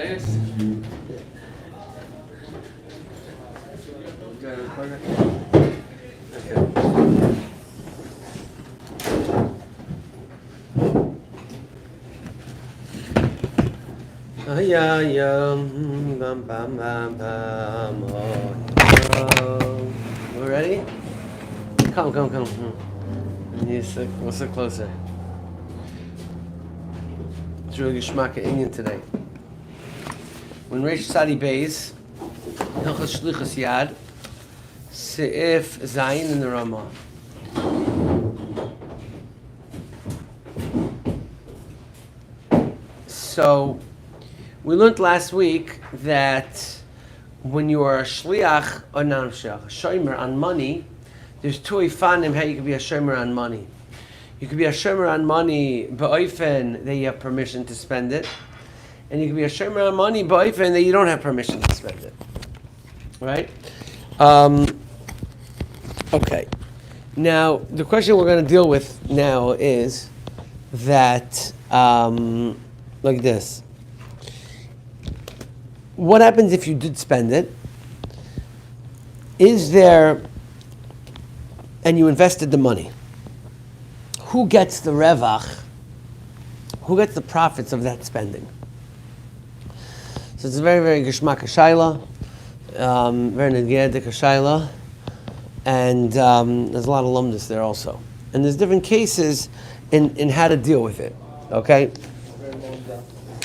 We're ready? Come. We'll sit closer. It's really Geshmaka Indian today. When Reish Sadi Beis, Hilchas Shlichus Yad, Seif Zayin in the Ramah. So, we learned last week that when you are a shliach or non-shliach, a shomer on money, there's two ifanim how you can be a shomer on money. You can be a shomer on money ba'ofen that you have permission to spend it, and you can be a shomer on money ba'ofen that you don't have permission to spend it. Right? Okay. Now, the question we're going to deal with now is that, like this. What happens if you did spend it? Is there, and you invested the money, who gets the revach? Who gets the profits of that spending? So it's a very, very geshmak shayla, very negedig shayla, and there's a lot of lumdus there also. And there's different cases in how to deal with it, okay?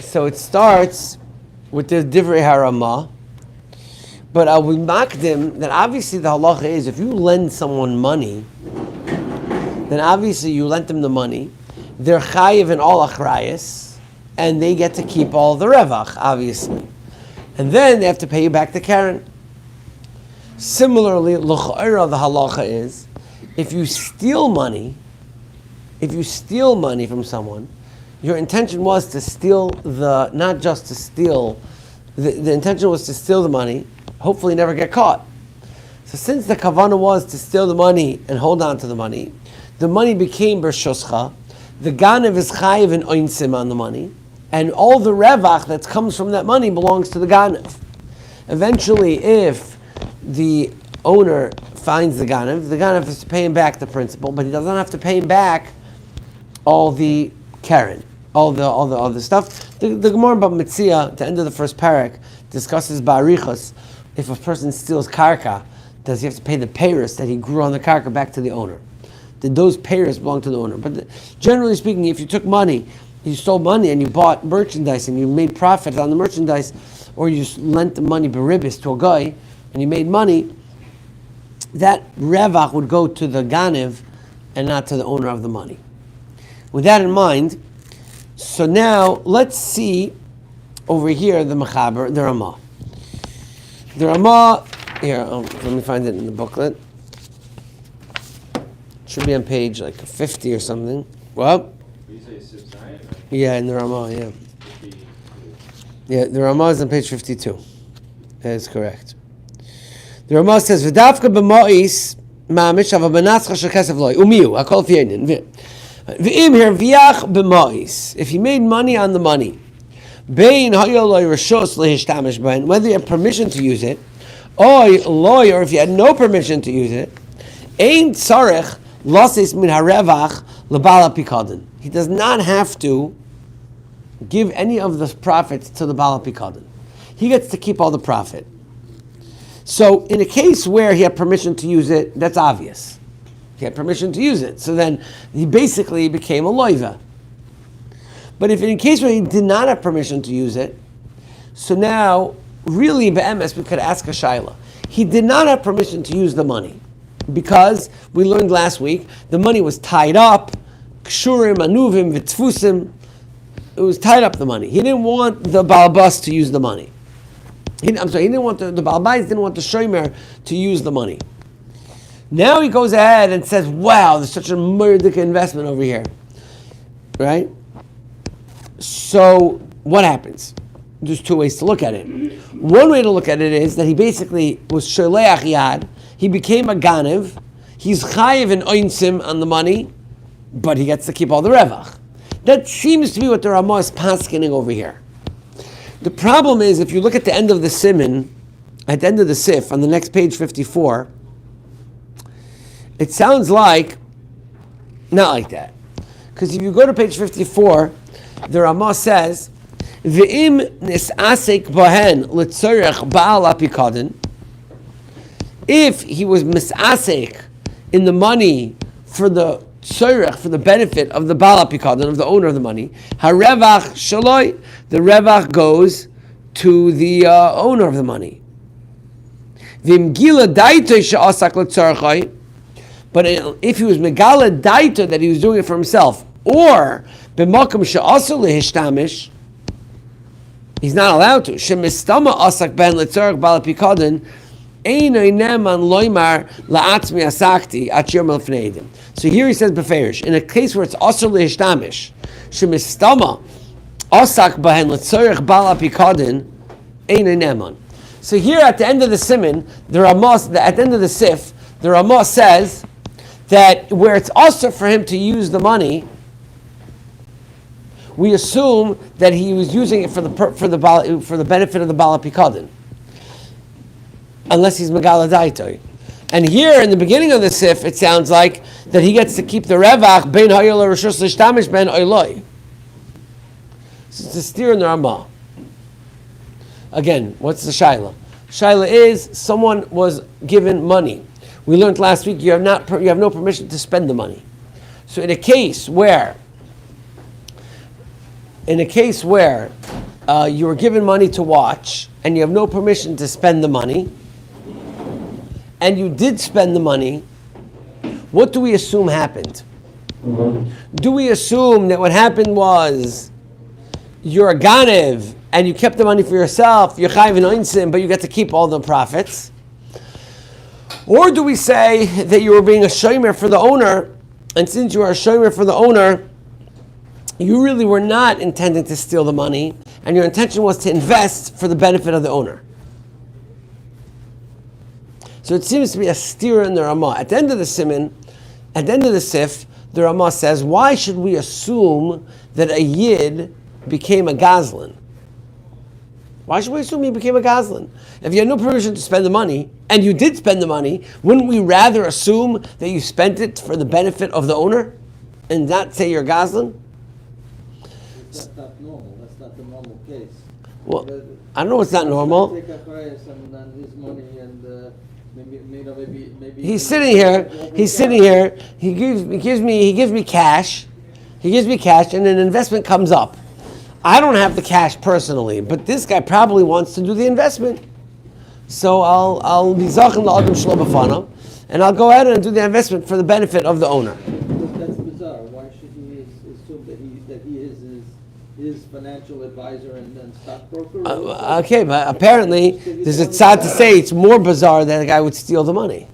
So it starts with the divrei harama, but I will mark them that obviously the halacha is if you lend someone money, then obviously you lent them the money, they're chayiv in all achrayas, and they get to keep all the revach, obviously. And then they have to pay you back the karen. Similarly, l'cha'ira the halacha is, if you steal money from someone, your intention was to steal not just to steal, the intention was to steal the money, hopefully never get caught. So since the kavanah was to steal the money and hold on to the money became bershoscha, the ganav is chayiv and oinsim on the money, and all the revach that comes from that money belongs to the ganav. Eventually, if the owner finds the ganav has to pay him back the principal, but he doesn't have to pay him back all the karen. All the stuff. The Gemara about Mitzia, at the end of the first parak, discusses ba'arichos. If a person steals karka, does he have to pay the peiros that he grew on the karka back to the owner? Did those peiros belong to the owner? But generally speaking, if you took money, you stole money and you bought merchandise and you made profit on the merchandise, or you lent the money beribis to a guy and you made money, that revach would go to the ganev and not to the owner of the money. With that in mind, so now let's see over here the Mechaber, the Ramah. The Ramah, here, let me find it in the booklet. It should be on page like 50 or something. What? Yeah, in the Ramah, yeah. Yeah, the Ramah is on page 52. That is correct. The Ramah says, V'davka b'ma'is ma'amish ava b'natzcha shekesef loy, umiyu, akol f'yenin. If he made money on the money, whether you have permission to use it, or if you had no permission to use it, he does not have to give any of the profits to the Bala Pikadon. He gets to keep all the profit. So in a case where he had permission to use it, that's obvious. He had permission to use it. So then he basically became a loiva. But if in a case where he did not have permission to use it, so now, really, be'emes, we could ask a shaila. He did not have permission to use the money because, we learned last week, the money was tied up, kshurim, anuvim, v'tfusim. It was tied up, the money. He didn't want the balbas to use the money. He didn't want the balbais didn't want the shomer to use the money. Now he goes ahead and says, wow, there's such a murdic investment over here. Right? So, what happens? There's two ways to look at it. One way to look at it is that he basically was sholeach yad, he became a ganev, he's chayiv and oinsim on the money, but he gets to keep all the revach. That seems to be what the Ramah is paskening over here. The problem is, if you look at the end of the siman, at the end of the sif, on the next page 54, it sounds like, not like that. Because if you go to page 54, the Ramah says, V'im nis'asek bahen l'tzorech ba'al apikadin. If he was mis'asek in the money for the tzorech, for the benefit of the ba'al apikadin, of the owner of the money, harevach shaloi, the revach goes to the owner of the money. V'im gila daitoi she'asak l'tzorechai, but if he was megala daita that he was doing it for himself, or b'makom she'asu lehishtamish, he's not allowed to. Shemistama asak ben letzarech bal pikadon, einay neman loymar la'atzmi asakti atshir melfneidim. So here he says beferish, in a case where it's asu lehishtamish, shemistama asak ben letzarech bal pikadon, einay neman. So here at the end of the siman, at the end of the sif, the Ramah says that where it's also for him to use the money, we assume that he was using it for the benefit of the Bala Pikadin, unless he's Megala Daitoi. And here in the beginning of the sif, it sounds like that he gets to keep the Revach Ben Hayol Rishus Lishtamish Ben Oiloi. So it's a steer in the Ramah. Again, what's the shaila? Shaila is someone was given money. We learned last week you have no permission to spend the money. So in a case where you were given money to watch and you have no permission to spend the money, and you did spend the money, what do we assume happened? Do we assume that what happened was you're a ganev and you kept the money for yourself, you're chayv and oinsim, but you get to keep all the profits? Or do we say that you were being a shomer for the owner, and since you are a shomer for the owner, you really were not intending to steal the money, and your intention was to invest for the benefit of the owner? So it seems to be a steer in the Ramah. At the end of the siman, at the end of the sif, the Ramah says, why should we assume that a yid became a gazlan? Why should we assume he became a gazlan? If you had no permission to spend the money, and you did spend the money, wouldn't we rather assume that you spent it for the benefit of the owner, and not say you're a gazlan? That's not normal. That's not the normal case. Well, I don't know what's not normal. Take a price and his money and maybe. He's sitting here. He gives me cash. He gives me cash, and an investment comes up. I don't have the cash personally, but this guy probably wants to do the investment. So I'll be zachin la'adam shlo b'fanav, and I'll go ahead and do the investment for the benefit of the owner. That's bizarre. Why should he assume that he is his financial advisor and stockbroker? Okay, but apparently there's a tzad to say it's more bizarre that a guy would steal the money.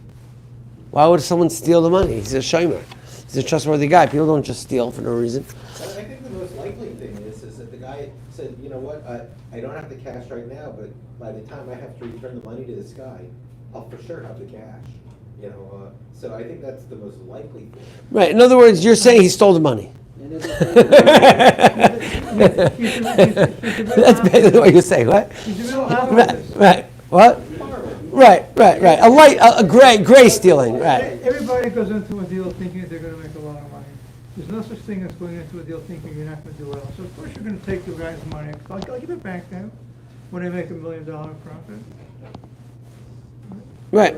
Why would someone steal the money? He's a shomer. He's a trustworthy guy. People don't just steal for no reason. I think the most likely thing is that the guy said, you know what, I don't have the cash right now, but by the time I have to return the money to this guy, I'll for sure have the cash. So I think that's the most likely thing. Right. In other words, you're saying he stole the money. That's basically what you're saying, what? Right. What? Right. A gray stealing, right. Everybody goes into a deal thinking they're going to make a lot of money. There's no such thing as going into a deal thinking you're not going to do well. So of course you're going to take the guy's money. I'll give it back to him when I make $1 million profit. Right.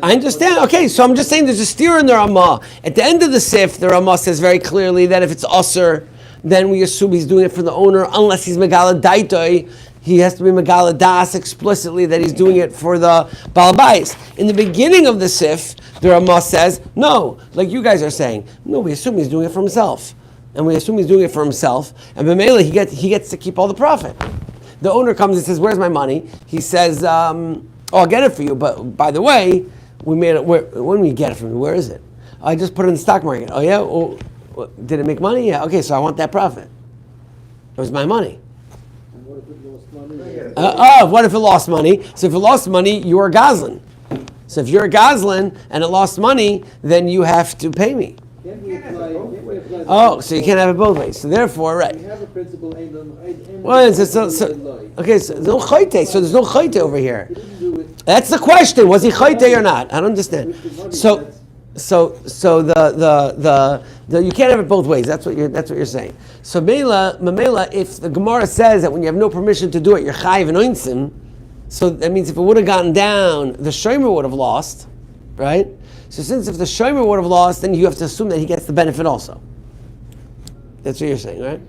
I understand. Okay, so I'm just saying there's a steer in the Ramah. At the end of the sif, the Ramah says very clearly that if it's usher, then we assume he's doing it for the owner, unless he's megala daitoi. He has to be megala das explicitly that he's doing it for the balabais. In the beginning of the sif, the Ramah says, no, like you guys are saying, no, we assume he's doing it for himself. And we assume he's doing it for himself, and b'meila he gets to keep all the profit. The owner comes and says, where's my money? He says, I'll get it for you, but by the way, we made it. When we get it from you, where is it? I just put it in the stock market. Oh yeah? Oh, did it make money? Yeah. Okay, so I want that profit. It was my money. And what if it lost money? What if it lost money? So if it lost money, you're a gazlan. So if you're a gazlan and it lost money, then you have to pay me. Can't we apply, can't we apply? the Oh, so you can't have it both ways. So therefore, right. We have a principle, Well, okay, so there's no chayte. So there's no chayte over here. He didn't do it. That's the question. Was he chayte or not? I don't understand. So the you can't have it both ways. That's what you're saying. So Mamela, if the Gemara says that when you have no permission to do it, you're chayiv and oinsim, so that means if it would have gotten down, the shomer would have lost, right? So since if the shomer would have lost, then you have to assume that he gets the benefit also. That's what you're saying, right?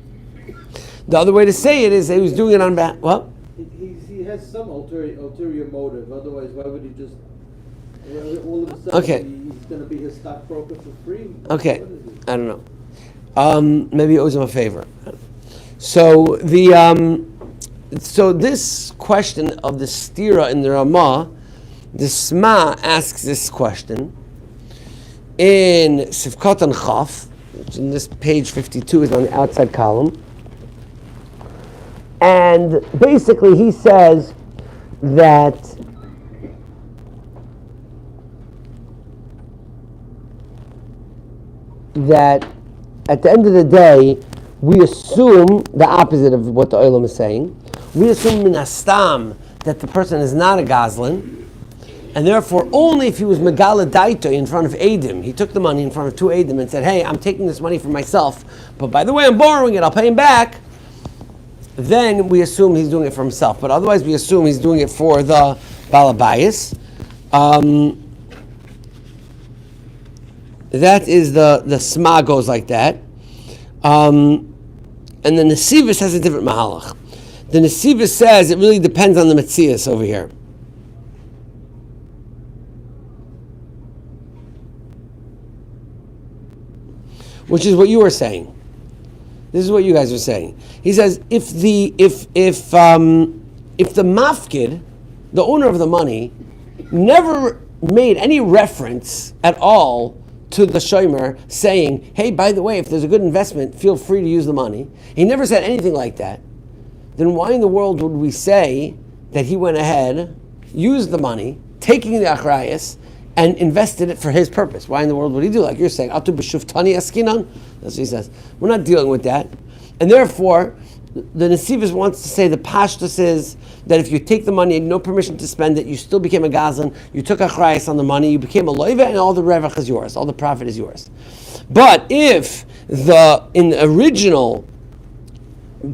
The other way to say it is that he was doing it on behalf. What? He has some ulterior motive. Otherwise, why would he just all of a sudden Okay. he's going to be his stockbroker for free? Okay, What is it? I don't know. Maybe it owes him a favor. So so this question of the stira in the Ramah, the Sma asks this question in Sifkat and Chaf, which in this page 52 is on the outside column, and basically he says that at the end of the day, we assume the opposite of what the Olam is saying. We assume min hastam that the person is not a Gazlan, and therefore only if he was Megala Daito in front of Eidim, he took the money in front of two Eidim and said, hey, I'm taking this money for myself, but by the way, I'm borrowing it, I'll pay him back. Then we assume he's doing it for himself, but otherwise we assume he's doing it for the Balabayas. That is the Sma goes like that. And the Nesivus has a different Mahalach. The Nesivus says it really depends on the Metzias over here. Which is what you were saying. This is what you guys are saying. He says if the mafkid, the owner of the money, never made any reference at all to the shomer saying, hey, by the way, if there's a good investment, feel free to use the money. He never said anything like that. Then why in the world would we say that he went ahead, used the money, taking the achrayas, and invested it for his purpose? Why in the world would he do like you're saying? Atu b'shuftani askinan? That's what he says. We're not dealing with that. And therefore, the Nesivus wants to say the pashtus is that if you take the money and no permission to spend it, you still became a gazlan, you took a chrayas on the money, you became a loiva, and all the revach is yours, all the profit is yours. But if in the original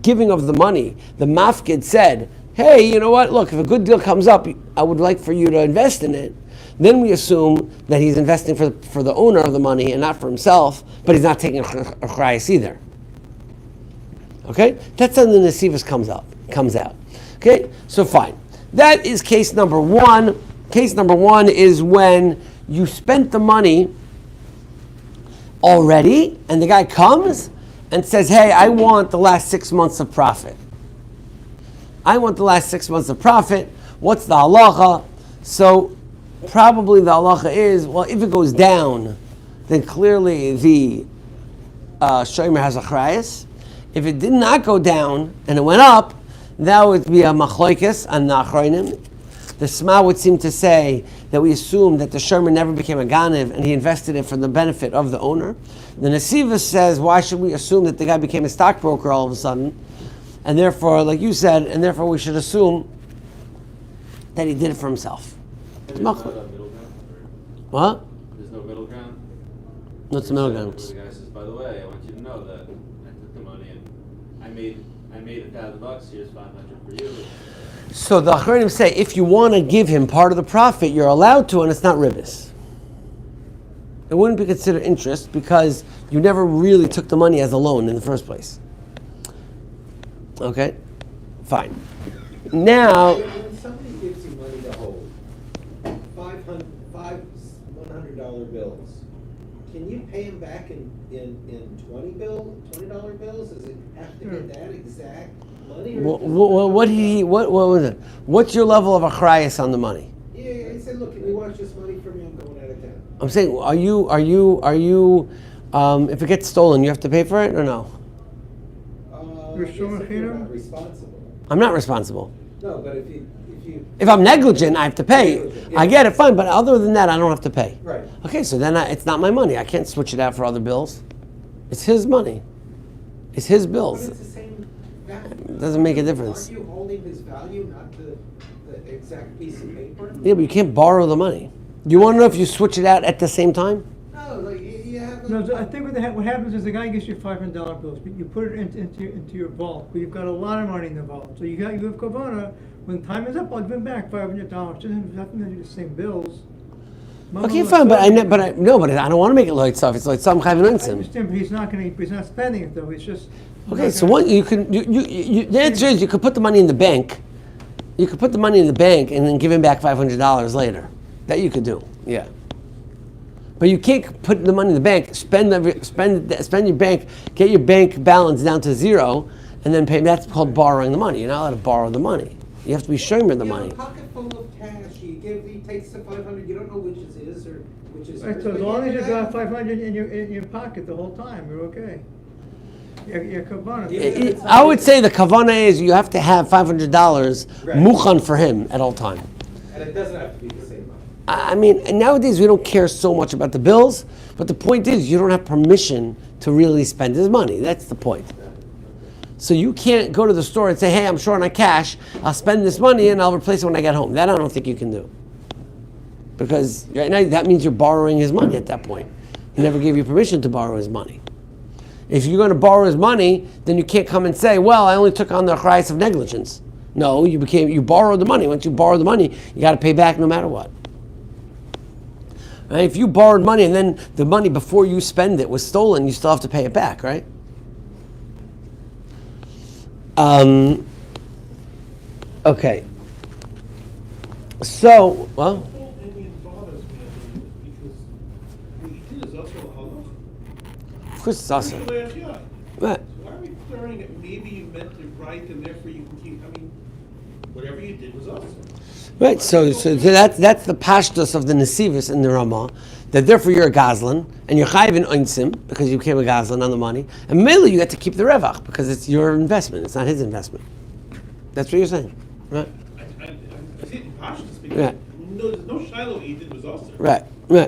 giving of the money, the mafkid said, hey, you know what, look, if a good deal comes up, I would like for you to invest in it, then we assume that he's investing for the owner of the money and not for himself, but he's not taking a chrayas either. Okay, that's how the Nesivus comes out. Okay, so fine. That is case number one. Case number one is when you spent the money already, and the guy comes and says, hey, I want the last 6 months of profit. What's the halacha? So probably the halacha is, well, if it goes down, then clearly the shomer has a chrayas. If it did not go down and it went up, that would be a machlokes and nachronim. The Sma would seem to say that we assume that the shomer never became a ganiv and he invested it for the benefit of the owner. The Nesivus says, why should we assume that the guy became a stockbroker all of a sudden? And therefore, like you said, and therefore we should assume that he did it for himself. There's not a middle ground? What? There's no middle ground? What's the middle ground? The guy says, by the way, I want you to know that I took the money and I made $1,000, here's $500 for you. So the Achronim say, if you want to give him part of the profit, you're allowed to, and it's not ribis. It wouldn't be considered interest because you never really took the money as a loan in the first place. Okay? Fine. Now... When somebody gives you money to hold, $100 bills, can you pay him back in $20 bills? Does it have to be that exact money? What was it? What's your level of achrayas on the money? Yeah, I said, look, can you watch this money for me? I'm going out of town. I'm saying, are you? If it gets stolen, you have to pay for it or no? Yes, if you're not responsible. I'm not responsible. No, but if you If I'm negligent, I have to pay. Negligent, yeah. I get it, fine, but other than that, I don't have to pay. Right. Okay, so then it's not my money. I can't switch it out for other bills. It's his money. It's his But bills. it's the same value. It doesn't make a difference. Aren't you holding his value, not the exact piece of paper? Yeah, but you can't borrow the money. You want to know if you switch it out at the same time? No, like, you have. No, so I think what happens is the guy gives you $500 bills, but you put it into your vault, but you've got a lot of money in the vault. So you have kavana, when time is up, I'll give him back $500. Doesn't have to do the same bills. Okay, fine, but I don't want to make it like stuff. It's like some kind of I insim. understand, but he's not spending it though, he's just. Okay, so what you can the answer is you could put the money in the bank. You could put the money in the bank and then give him back $500 later. That you could do, yeah. But you can't put the money in the bank, spend your bank, get your bank balance down to zero, and then pay. That's called borrowing the money. You're not allowed to borrow the money. You have to be shomer the money. You have a pocket full of cash, he takes the 500, you don't know which is his or which is Right, hers. so as but long as you you've have- got 500 in your pocket the whole time, you're okay. Your kavana. Yeah. I would say the kavana is you have to have $500 Right. mukhan for him at all time. And it doesn't have to be the same amount. I mean, and nowadays we don't care so much about the bills, but the point is you don't have permission to really spend his money. That's the point. So you can't go to the store and say, hey, I'm short on cash, I'll spend this money and I'll replace it when I get home. That I don't think you can do. Because right now that means you're borrowing his money at that point. He never gave you permission to borrow his money. If you're going to borrow his money, then you can't come and say, well, I only took on the price of negligence. No, you borrowed the money. Once you borrow the money, you got to pay back no matter what. Right? If you borrowed money and then the money before you spend it was stolen, you still have to pay it back, right? Okay. So, well, The whole Indian bothers me because what he did is also a halach. of course it's awesome. Yeah. Right. Why are we declaring that maybe you meant it right and therefore you can keep, I mean, whatever you did was awesome. Right, so that's the pashtus of the Nesivus in the Ramah, that therefore you're a Gazlan, and you're chayiv in Einsim, because you became a Gazlan on the money, and mainly you get to keep the Revach, because it's your investment, it's not his investment. That's what you're saying, right? I see it in Pashtus because Right. there's no Shiloh he did was awesome. Right,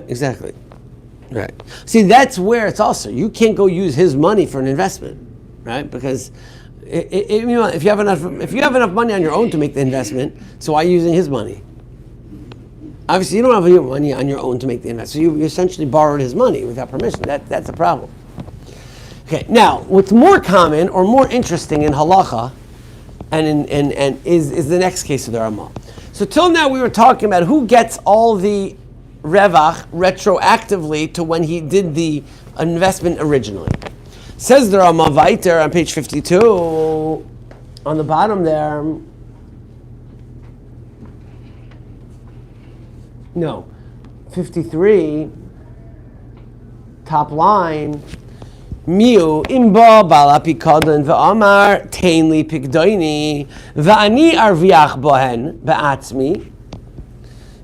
exactly. Right. See, that's where it's also, you can't go use his money for an investment, right? Because if you have enough money on your own to make the investment, so why are you using his money? Obviously, you don't have your money on your own to make the investment. So you essentially borrowed his money without permission. That's a problem. Okay. Now, what's more common or more interesting in halacha, and is the next case of the Ramah. So till now we were talking about who gets all the revach retroactively to when he did the investment originally. Says the Ramah Vayter on page 52, on the bottom there. No, 53, top line. Miu imba bala pikadon ve'amar tainli pikdoini ve'ani arviach bohen be'atzmi.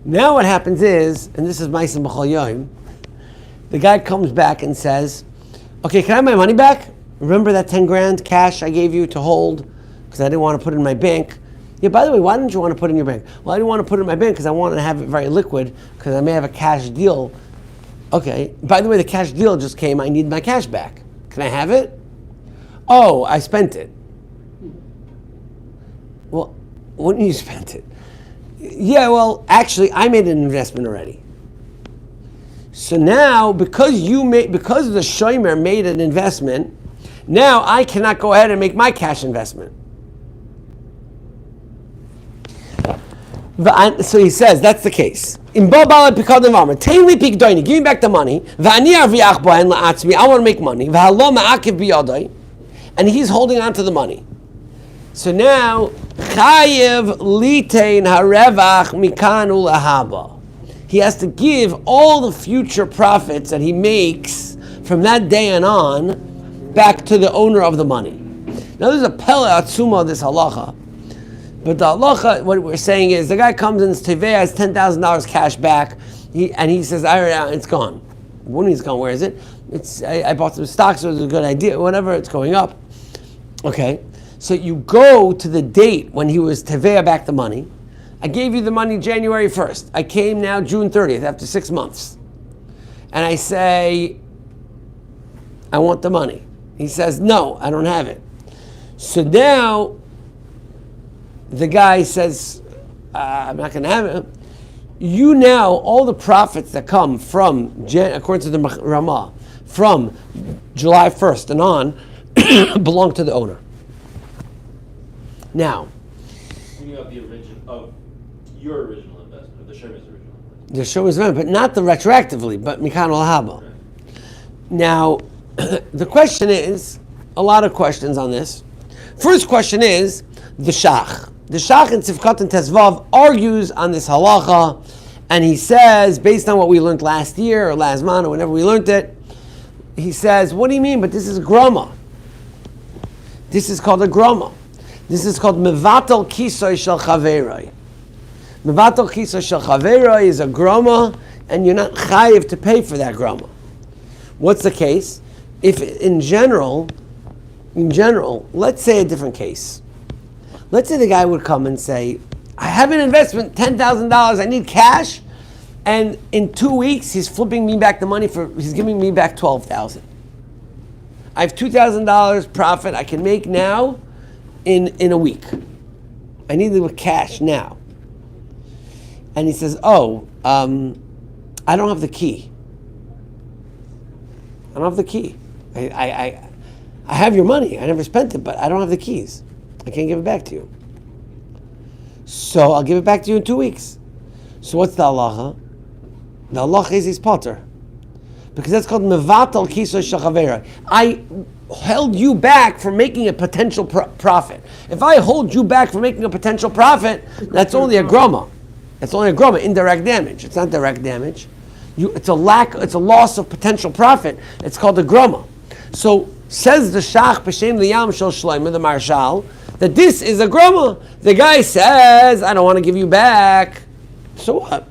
Now what happens is, and this is Ma'asim B'chol Yom, the guy comes back and says, okay, can I have my money back? Remember that 10 grand cash I gave you to hold because I didn't want to put it in my bank? Yeah, by the way, why didn't you want to put it in your bank? Well, I didn't want to put it in my bank because I wanted to have it very liquid because I may have a cash deal. Okay, by the way, the cash deal just came. I need my cash back. Can I have it? Oh, I spent it. Well, when you spent it? Yeah, well, actually, I made an investment already. So now, because the shomer made an investment, now I cannot go ahead and make my cash investment. So he says that's the case. Give me back the money. I want to make money. And he's holding on to the money. So now, chayev litein harevach mikanu lahaba. He has to give all the future profits that he makes from that day on back to the owner of the money. Now there's a pele atzuma of this halacha. But the halacha, what we're saying is, the guy comes in Tevei, has $10,000 cash back, and he says, it's gone. When he's gone, where is it? I bought some stocks, so it was a good idea, whatever, it's going up. Okay, so you go to the date when he was Tevei back the money, I gave you the money January 1st. I came now June 30th after 6 months. And I say, I want the money. He says, no, I don't have it. So now the guy says, I'm not going to have it. You now, all the profits that come from, according to the Ramah, from July 1st and on, belong to the owner. Now, Speaking of the origin of your original investment, of the Sheme's original investment. the show is done, but not the retroactively, but Mikan al-Haba. Right. Now, the question is, a lot of questions on this. First question is, the Shach. The Shach in Tzivkat and Tezvav argues on this halacha, and he says, based on what we learned last year, or last month, or whenever we learned it, he says, what do you mean? But this is grama. This is called a grama. This is called mevatel kisoy shel chaveroi. Mevatel kisoy shel chaveroi is a grama, and you're not chayiv to pay for that grama. What's the case? If in general, let's say a different case. Let's say the guy would come and say, I have an investment, $10,000, I need cash, and in 2 weeks he's flipping me back the money he's giving me back $12,000. I have $2,000 profit I can make now in a week. I need the cash now. And he says, I don't have the key. I don't have the key. I have your money. I never spent it, but I don't have the keys. I can't give it back to you. So I'll give it back to you in 2 weeks. So what's the halacha? The halacha is he's potter. Because that's called mevatel kisoy shel chaveroi. I held you back from making a potential profit. If I hold you back from making a potential profit, that's only a groma. It's only a groma, indirect damage. It's not direct damage. It's a loss of potential profit. It's called a groma. So says the Shach b'shem liyam shel shloimeh, the Marshal, that this is a groma. The guy says, I don't want to give you back. So what?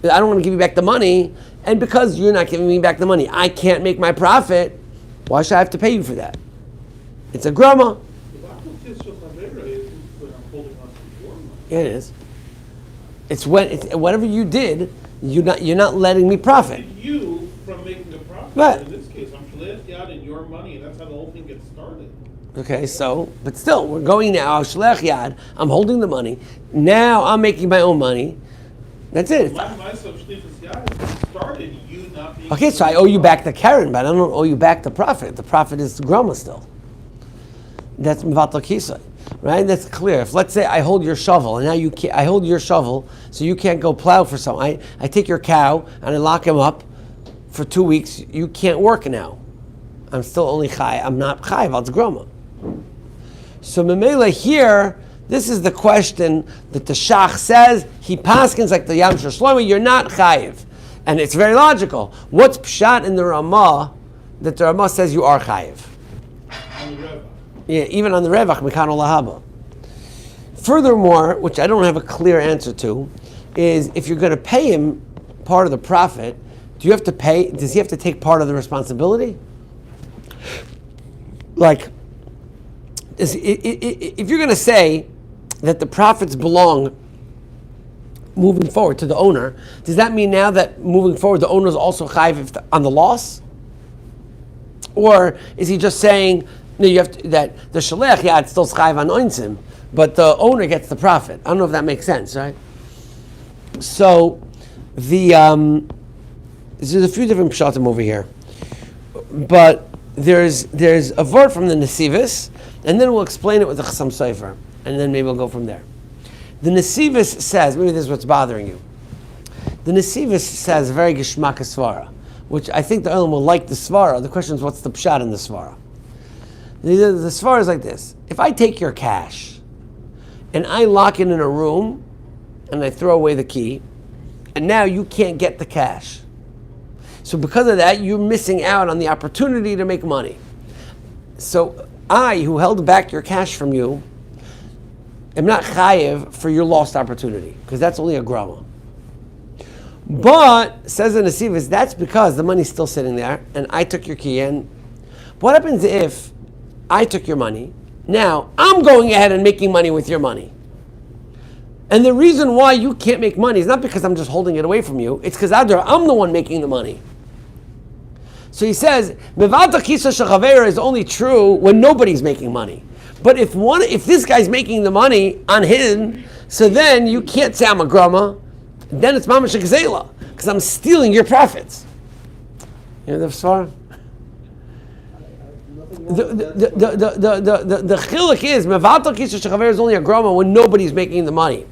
I don't want to give you back the money, and because you're not giving me back the money, I can't make my profit. Why should I have to pay you for that? It's a grama. Yeah, it is. It's whatever you did. You're not letting me profit. You from making a profit. Right. In this case, I'm shleach yad in your money, and that's how the whole thing gets started. Okay, but still, we're going now. Shleach yad. I'm holding the money. Now I'm making my own money. That's it. Started you not being. Okay, so I owe you back the Karen, but I don't owe you back the profit. The profit is the grama still. That's mevatel kisai, right? That's clear. If let's say I hold your shovel, and now you can't, I hold your shovel, so you can't go plow for some. I take your cow and I lock him up for 2 weeks. You can't work now. I'm still only chai. I'm not chai. It's grama. So memela here. This is the question that the Shach says. He paskins like the Yam Shel Shloimeh, you're not chayiv. And it's very logical. What's pshat in the Ramah that the Ramah says you are chayiv? On the Revach. Yeah, even on the Revach, Mikan al-Lahaba. Furthermore, which I don't have a clear answer to, is if you're going to pay him part of the profit, does he have to take part of the responsibility? Like, if you're going to say that the profits belong moving forward to the owner, does that mean now that moving forward the owner is also chayiv on the loss? Or is he just saying no, you have to, that the shaleach yad still chayiv on oinsim, but the owner gets the profit? I don't know if that makes sense, right? So there's a few different pshatim over here, but there's a word from the Nesivis, and then we'll explain it with the Chassam Sofer, and then maybe we'll go from there. The Nesivis says, maybe this is what's bothering you. The Nesivis says very geshmak svara, which I think the Olam will like the svara. The question is, what's the pshat in the svara? The svara is like this: if I take your cash and I lock it in a room and I throw away the key, and now you can't get the cash. So because of that, you're missing out on the opportunity to make money. So I, who held back your cash from you, am not chayiv for your lost opportunity, because that's only a grama. But, says the Nesivis, that's because the money's still sitting there, and I took your key, and what happens if I took your money, now I'm going ahead and making money with your money? And the reason why you can't make money is not because I'm just holding it away from you. It's because I'm the one making the money. So he says, Mevalta Kisa Shechavera is only true when nobody's making money. But if this guy's making the money on him, so then you can't say I'm a grama. Then it's mamash gzela because I'm stealing your profits. You know the svara? The chiluk is Mevalta Kisa Shechavera is only a grama when nobody's making the money.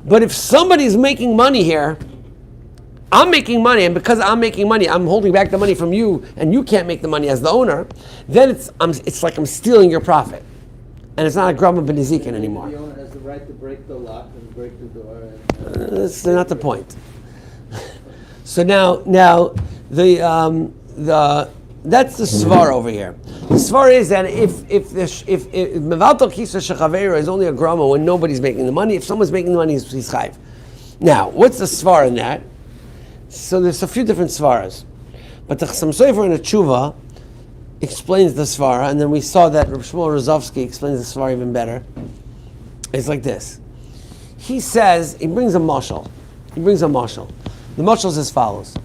But if somebody's making money here, I'm making money, and because I'm making money, I'm holding back the money from you, and you can't make the money as the owner. Then it's like I'm stealing your profit, and it's not a grama b'nezikin anymore. The owner has the right to break the lock and break the door. That's not the point. So now that's the svar over here. The svar is that if mevalto kisa shechavera is only a grama when nobody's making the money, if someone's making the money, he's chayv. Now, what's the svar in that? So there's a few different svaras, but the Chassam Sofer in the Tshuva explains the svara, and then we saw that Reb Shmuel Rozovsky explains the svara even better. It's like this. He brings a mashal. The mashal is as follows.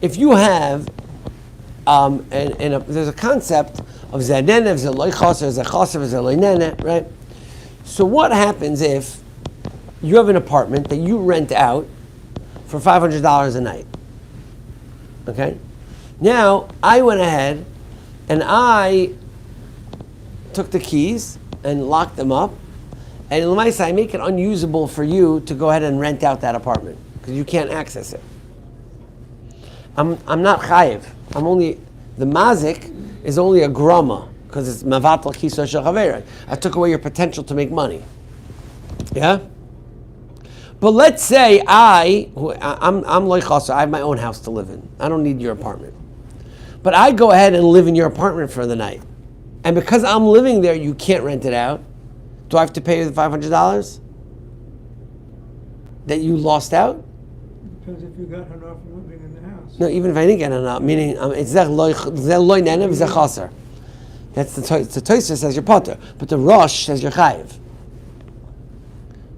If you have, there's a concept of zenenev, zeloi chaser, zechaser, zeloi nene, right? So what happens if you have an apartment that you rent out for $500 a night? Okay? Now, I went ahead and I took the keys and locked them up, and l'maisa, I make it unusable for you to go ahead and rent out that apartment because you can't access it. I'm not chayiv. The mazik is only a grama because it's mavatal kisa shechavera. I took away your potential to make money. Yeah? But let's say I'm loichasa, I have my own house to live in. I don't need your apartment. But I go ahead and live in your apartment for the night. And because I'm living there, you can't rent it out. Do I have to pay you the $500 that you lost out? Depends if you got enough from living in the house. No, even if I didn't get enough, meaning it's zeh loy nenev, zeh chaser. That's the Tosfos says you're potter, but the Rosh says you're chayiv.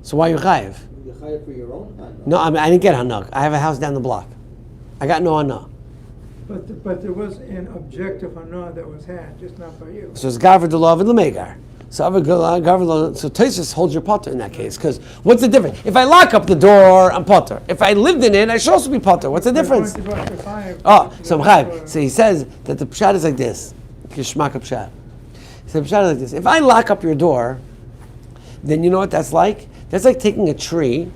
So why are you chayiv? You're chayiv for your own hanag. No, I didn't get hanag. I have a house down the block. I got no hanag. But there was an objective hana that was had, just not by you. So it's gaver de law v'lemegar. So Tosfos holds your potter in that case, because what's the difference? If I lock up the door, I'm potter. If I lived in it, I should also be potter. What's the difference? So I'm chayiv. So he says that the pshat is like this. Kishmak pshat. So the pshat is like this. If I lock up your door, then you know what that's like? That's like taking a tree,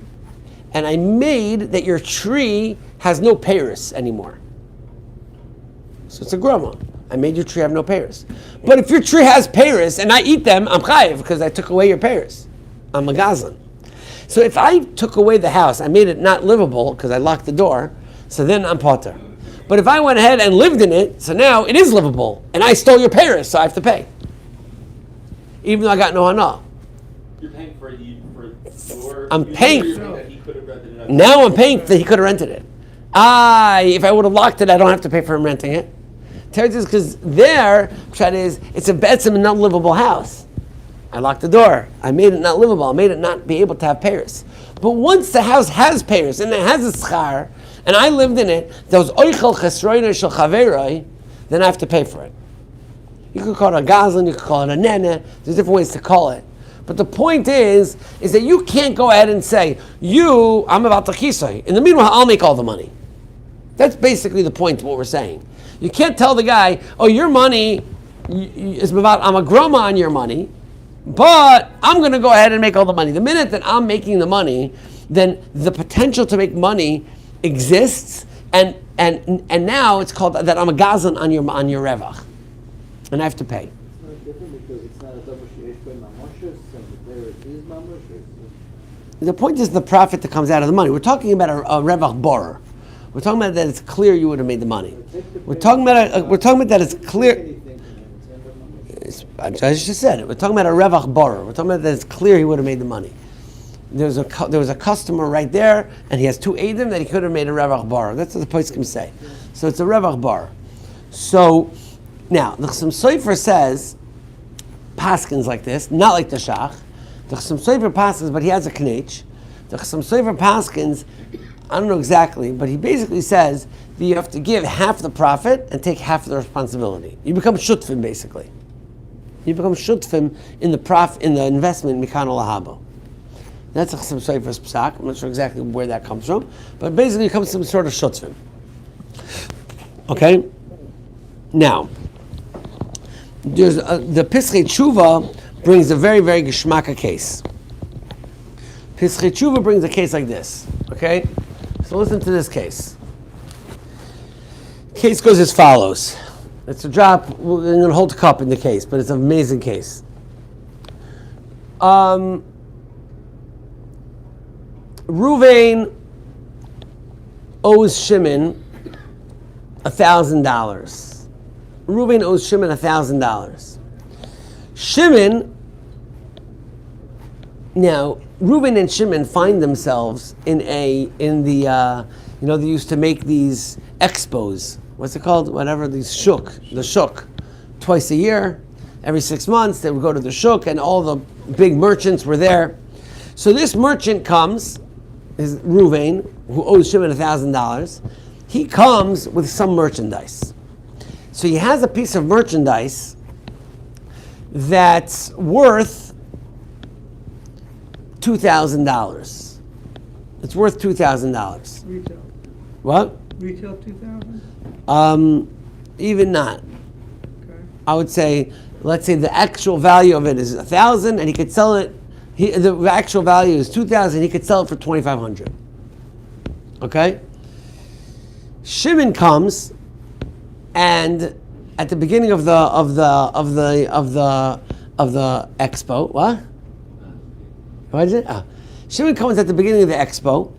and I made that your tree has no peiros anymore. So it's a grama. I made your tree have no peiros. But if your tree has peiros and I eat them, I'm chayiv because I took away your peiros. I'm a gazlan. So if I took away the house, I made it not livable because I locked the door, so then I'm potter. But if I went ahead and lived in it, so now it is livable, and I stole your peiros, so I have to pay. Even though I got no hana. You're paying for your... I'm paying... That he could have rented it out. Now I'm paying that he could have rented it. If I would have locked it, I don't have to pay for him renting it. Teretz is because there, pshat is, it's a betzim not livable house. I locked the door. I made it not livable. I made it not be able to have peiros. But once the house has peiros and it has a schar, and I lived in it, those oichel chesroinah shel chaveroi, then I have to pay for it. You could call it a gazlan, you could call it a nene. There's different ways to call it. But the point is that you can't go ahead and say, I'm about to kisai. In the meanwhile, I'll make all the money. That's basically the point of what we're saying. You can't tell the guy, your money is about, I'm a groma on your money, but I'm going to go ahead and make all the money. The minute that I'm making the money, then the potential to make money exists, and now it's called that I'm a gazan on your revach, and I have to pay. It's not different because it's not a double sheyesh by mamoshes, and there it is mamoshes. The point is the profit that comes out of the money. We're talking about a revach borer. We're talking about that it's clear you would have made the money. We're talking about that it's clear. I just said it. We're talking about a revach borer. We're talking about that it's clear he would have made the money. There was a customer right there, and he has two eidim that he could have made a revach borer. That's what the poskim say. So it's a revach borer. So now the Chassam Sofer says paskins like this, not like the shach. The Chassam Sofer paskins, but he has a knech. The Chassam Sofer Paskins, I don't know exactly, but he basically says that you have to give half the profit and take half the responsibility. You become shutfim, basically. You become shutfim in the investment Mikan Lahabo. That's a Chassam Sofer's psak. I'm not sure exactly where that comes from, but basically it comes from some sort of shutfim. Okay? Now, there's the Pischei Tshuva brings a very, very geschmacka case. Pischei Tshuva brings a case like this. Okay? So listen to this case. Case goes as follows. It's a drop. I'm going to hold a cup in the case, but it's an amazing case. Ruvain owes Shimon $1,000. Ruvain owes Shimon $1,000. Shimon, now Ruvain and Shimon find themselves in the they used to make these expos. What's it called? Whatever, the shuk. Twice a year, every 6 months, they would go to the shuk, and all the big merchants were there. So this merchant comes, is Ruvain, who owes Shimon $1,000. He comes with some merchandise. So he has a piece of merchandise that's worth $2,000. It's worth $2,000. Retail. What? Retail 2,000? Even not. Okay. I would say, let's say the actual value of it is 1,000, and he could sell it. The actual value is 2,000. He could sell it for 2,500. Okay. Shimon comes, and at the beginning of the expo, what? What is it? Shimon comes at the beginning of the expo,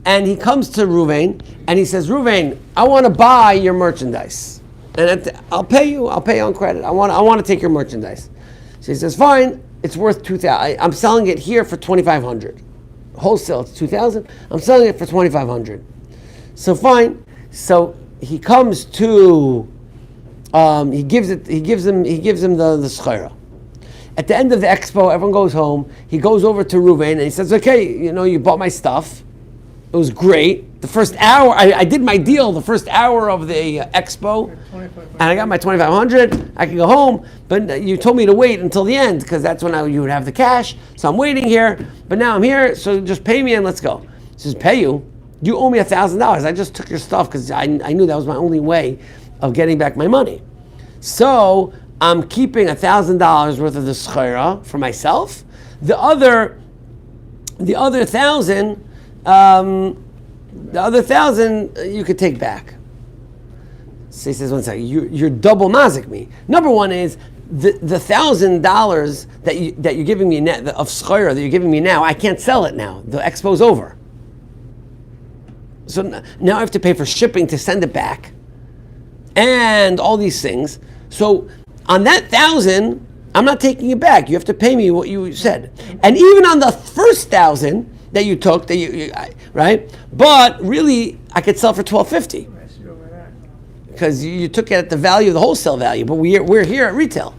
and he comes to Ruvain, and he says, Ruvain, I want to buy your merchandise, and I'll pay you on credit. I want to take your merchandise. So he says, fine, it's worth 2,000. I'm selling it here for 2,500. Wholesale, it's 2,000. I'm selling it for 2,500. So fine. So he comes to, he gives him the schera. At the end of the expo, everyone goes home. He goes over to Ruvain and he says, okay, you bought my stuff. It was great. The first hour, I did my deal the first hour of the expo, and I got my 2,500. I can go home, but you told me to wait until the end because that's when you would have the cash. So I'm waiting here, but now I'm here, so just pay me and let's go. He says, pay you? You owe me $1,000. I just took your stuff because I knew that was my only way of getting back my money. So I'm keeping $1,000 worth of the schera for myself. The other 1,000, you could take back. So he says, one second, you're double mazik me. Number one is the $1,000 that you're giving me of schera that you're giving me now. I can't sell it now. The expo's over. So now I have to pay for shipping to send it back, and all these things. So on that 1,000, I'm not taking it back. You have to pay me what you said. And even on the first 1,000 that you took, right? But really, I could sell for $1,250 because you took it at the value of the wholesale value. But we're here at retail.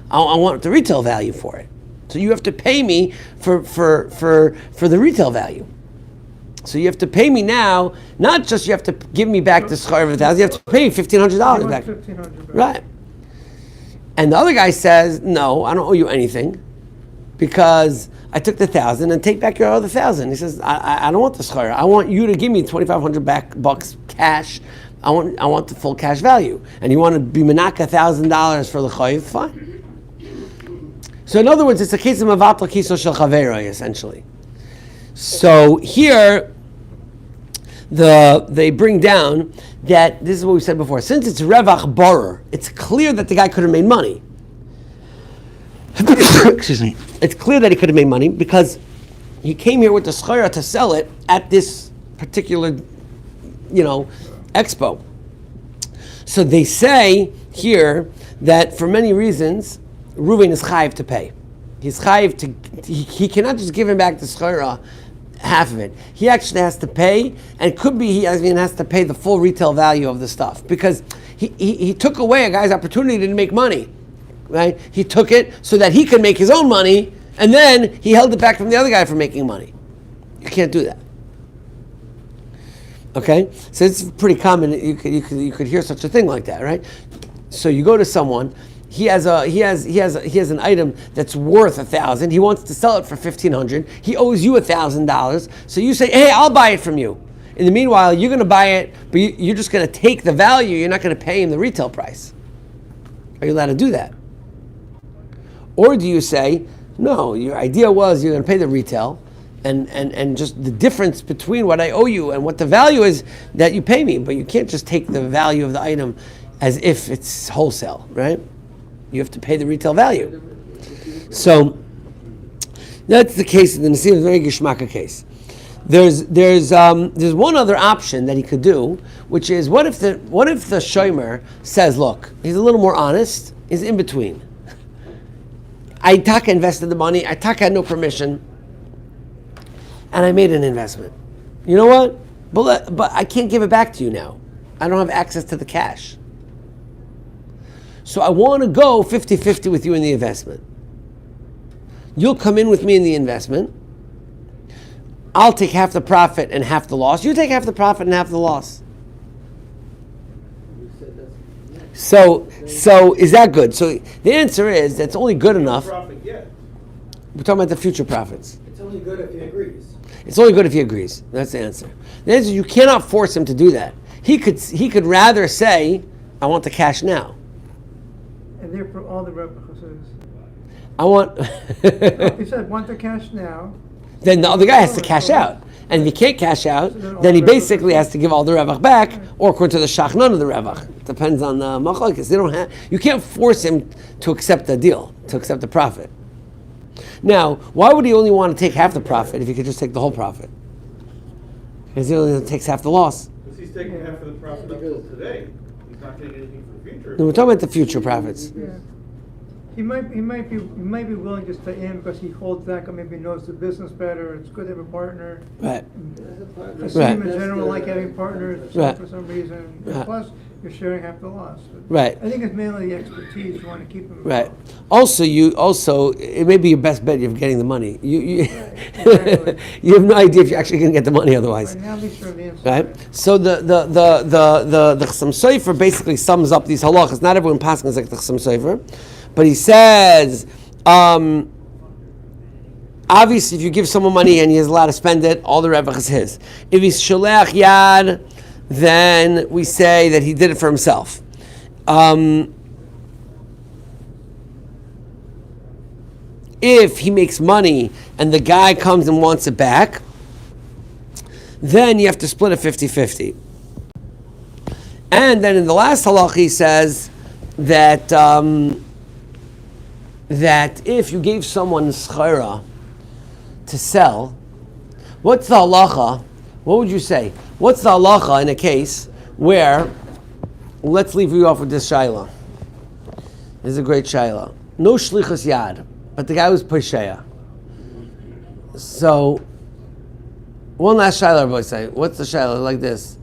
I want the retail value for it. So you have to pay me for the retail value. So you have to pay me now. Not just you have to give me back the schar of 1,000. You have to pay me $1,500 back. Right. And the other guy says, no, I don't owe you anything because I took the 1,000 and take back your other 1,000. He says, I don't want the schar. I want you to give me 2,500 bucks cash. I want the full cash value. And you want to be menaka $1,000 for the chayiv? Fine. So in other words, it's a case of mavatal kiso shel chaveroi, essentially. So here, they bring down that this is what we said before. Since it's revach borer, it's clear that the guy could have made money. Excuse me. It's clear that he could have made money because he came here with the schera to sell it at this particular, expo. So they say here that for many reasons, Reuven is chayiv to pay. He's chayiv to. He cannot just give him back the schera, half of it. He actually has to pay, and it could be he has to pay the full retail value of the stuff because he took away a guy's opportunity to make money, right? He took it so that he could make his own money, and then he held it back from the other guy from making money. You can't do that. Okay, so it's pretty common. You could hear such a thing like that, right? So you go to someone. He has an item that's worth $1,000. He wants to sell it for $1,500. He owes you $1,000. So you say, "Hey, I'll buy it from you." In the meanwhile, you're going to buy it, but you're just going to take the value. You're not going to pay him the retail price. Are you allowed to do that? Or do you say, no, your idea was you're going to pay the retail, and just the difference between what I owe you and what the value is that you pay me, but you can't just take the value of the item as if it's wholesale, right? You have to pay the retail value. So that's the case in the Nasiv very Gishmaka case. There's one other option that he could do, which is what if the shomer says, look, he's a little more honest, he's in between. I taka invested the money, I taka had no permission, and I made an investment. You know what? But I can't give it back to you now. I don't have access to the cash. So I want to go 50-50 with you in the investment. You'll come in with me in the investment. I'll take half the profit and half the loss. You take half the profit and half the loss. So is that good? So the answer is that's only good enough. Profit, yeah. We're talking about the future profits. It's only good if he agrees. It's only good if he agrees. That's the answer. The answer is you cannot force him to do that. He could rather say, I want the cash now. And therefore, all the Rebbe says, I want... he said, want the cash now. Then the other guy has to cash out. And if he can't cash out, then he basically has to give all the revach back, or according to the shach, none of the revach. Depends on the machlokes. You can't force him to accept the deal, to accept the profit. Now, why would he only want to take half the profit if he could just take the whole profit? Because he only takes half the loss. Because he's taking half of the profit up till today. He's not getting anything for the future. No, we're talking about the future profits. Yeah. He might be willing to stay in because he holds back or maybe knows the business better. It's good to have a partner. Right. Hasidim in general like having partners Right. for some reason. Right. Plus, you're sharing half the loss. Right. I think it's mainly the expertise. You want to keep them. Right. Also, it may be your best bet of getting the money. You Exactly. you have no idea if you're actually going to get the money otherwise. Right now, at least you're on the inside. Right. So the Chassam Sofer basically sums up these halachas. Not everyone passing is like the Chassam Sofer, but he says, obviously, if you give someone money and he is allowed to spend it, all the revach is his. If he's sholeach yad, then we say that he did it for himself. If he makes money and the guy comes and wants it back, then you have to split it 50-50. And then in the last halach he says that that if you gave someone schara to sell, what's the halacha? What would you say? What's the halacha in a case where, let's leave you off with this shaila. This is a great shaila. No shlichus yad, but the guy was pesheya. So, one last shaila, everybody say. What's the shaila? Like this.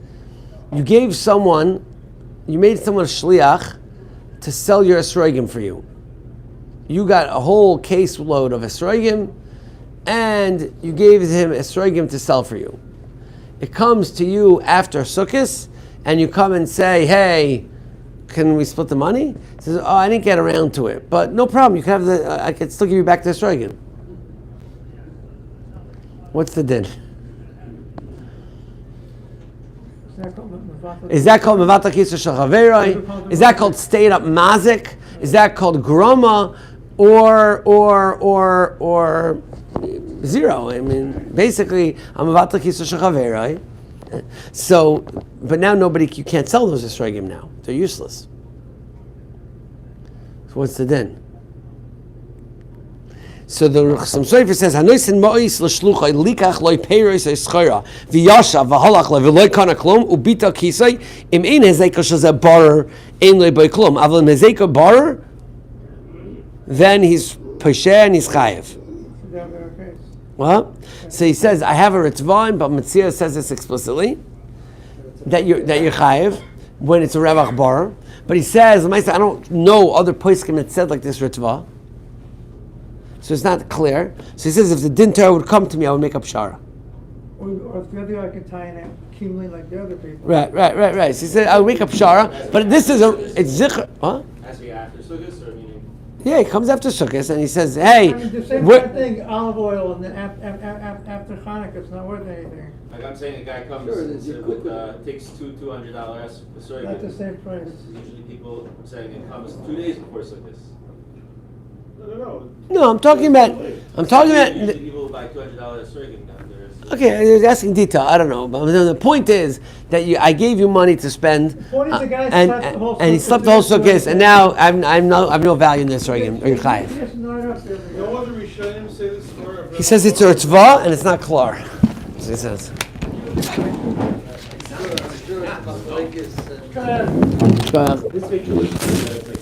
You made someone a shliach to sell your esrogim for you. You got a whole caseload of esrogim, and you gave him esrogim to sell for you. It comes to you after Sukkot, and you come and say, "Hey, can we split the money?" He says, "Oh, I didn't get around to it, but no problem. You can have I can still give you back the esrogim." What's the din? Is that called mevatel kisur shel chaveroi? Is that called stayed up mazik? Is that called groma? Or zero? I mean, basically, I'm mevatel kisur shel chaveroi. So, but now you can't sell those esrogim now. They're useless. So what's the din? So the Chassam Sofer says, "Hanoisin ma'is l'shluchai likach loy peiros eschara v'yashav v'halach le v'loy kana klum ubita kisai im ein hezeka shaza barer ein loy boy klum aval im hezeka barer then he's pesher and he's chayev." What? So he says, "I have a ritzvah, but Metzia says this explicitly that you're chayev when it's a revach barer." But he says, "I don't know other poskim that said like this ritzvah." So it's not clear. So he says, if the din Torah would come to me, I would make up shara. Or if the other guy can tie in and accumulate like the other people. Right. So he said, I'll make up Shara, but this is it's Zikr. Huh? Has to be after Sukkot, or meaning? Yeah, he comes after Sukkot and he says, hey, I mean, the same we're- kind of thing, olive oil, and then after Hanukkah, it's not worth anything. Like I'm saying, a guy comes Sure, and there's your said with, cook. takes $200 for Not the Sukkot. same price. Usually people saying it comes 2 days before Sukkot. no, I'm talking about, Usually people buy $200 Sukkot after. okay, I was asking detail, I don't know, but the point is that I gave you money to spend, The point is the guy and, slept the whole and he Sukkot slept the whole together. Sukkot, and now I've no value in this, or in Chayiv. Yes, no, No other Rishonim say this story. He says it's Tzva and it's not Klar. That's what he says. Sure, it's Machlekes and- Go ahead. This picture looks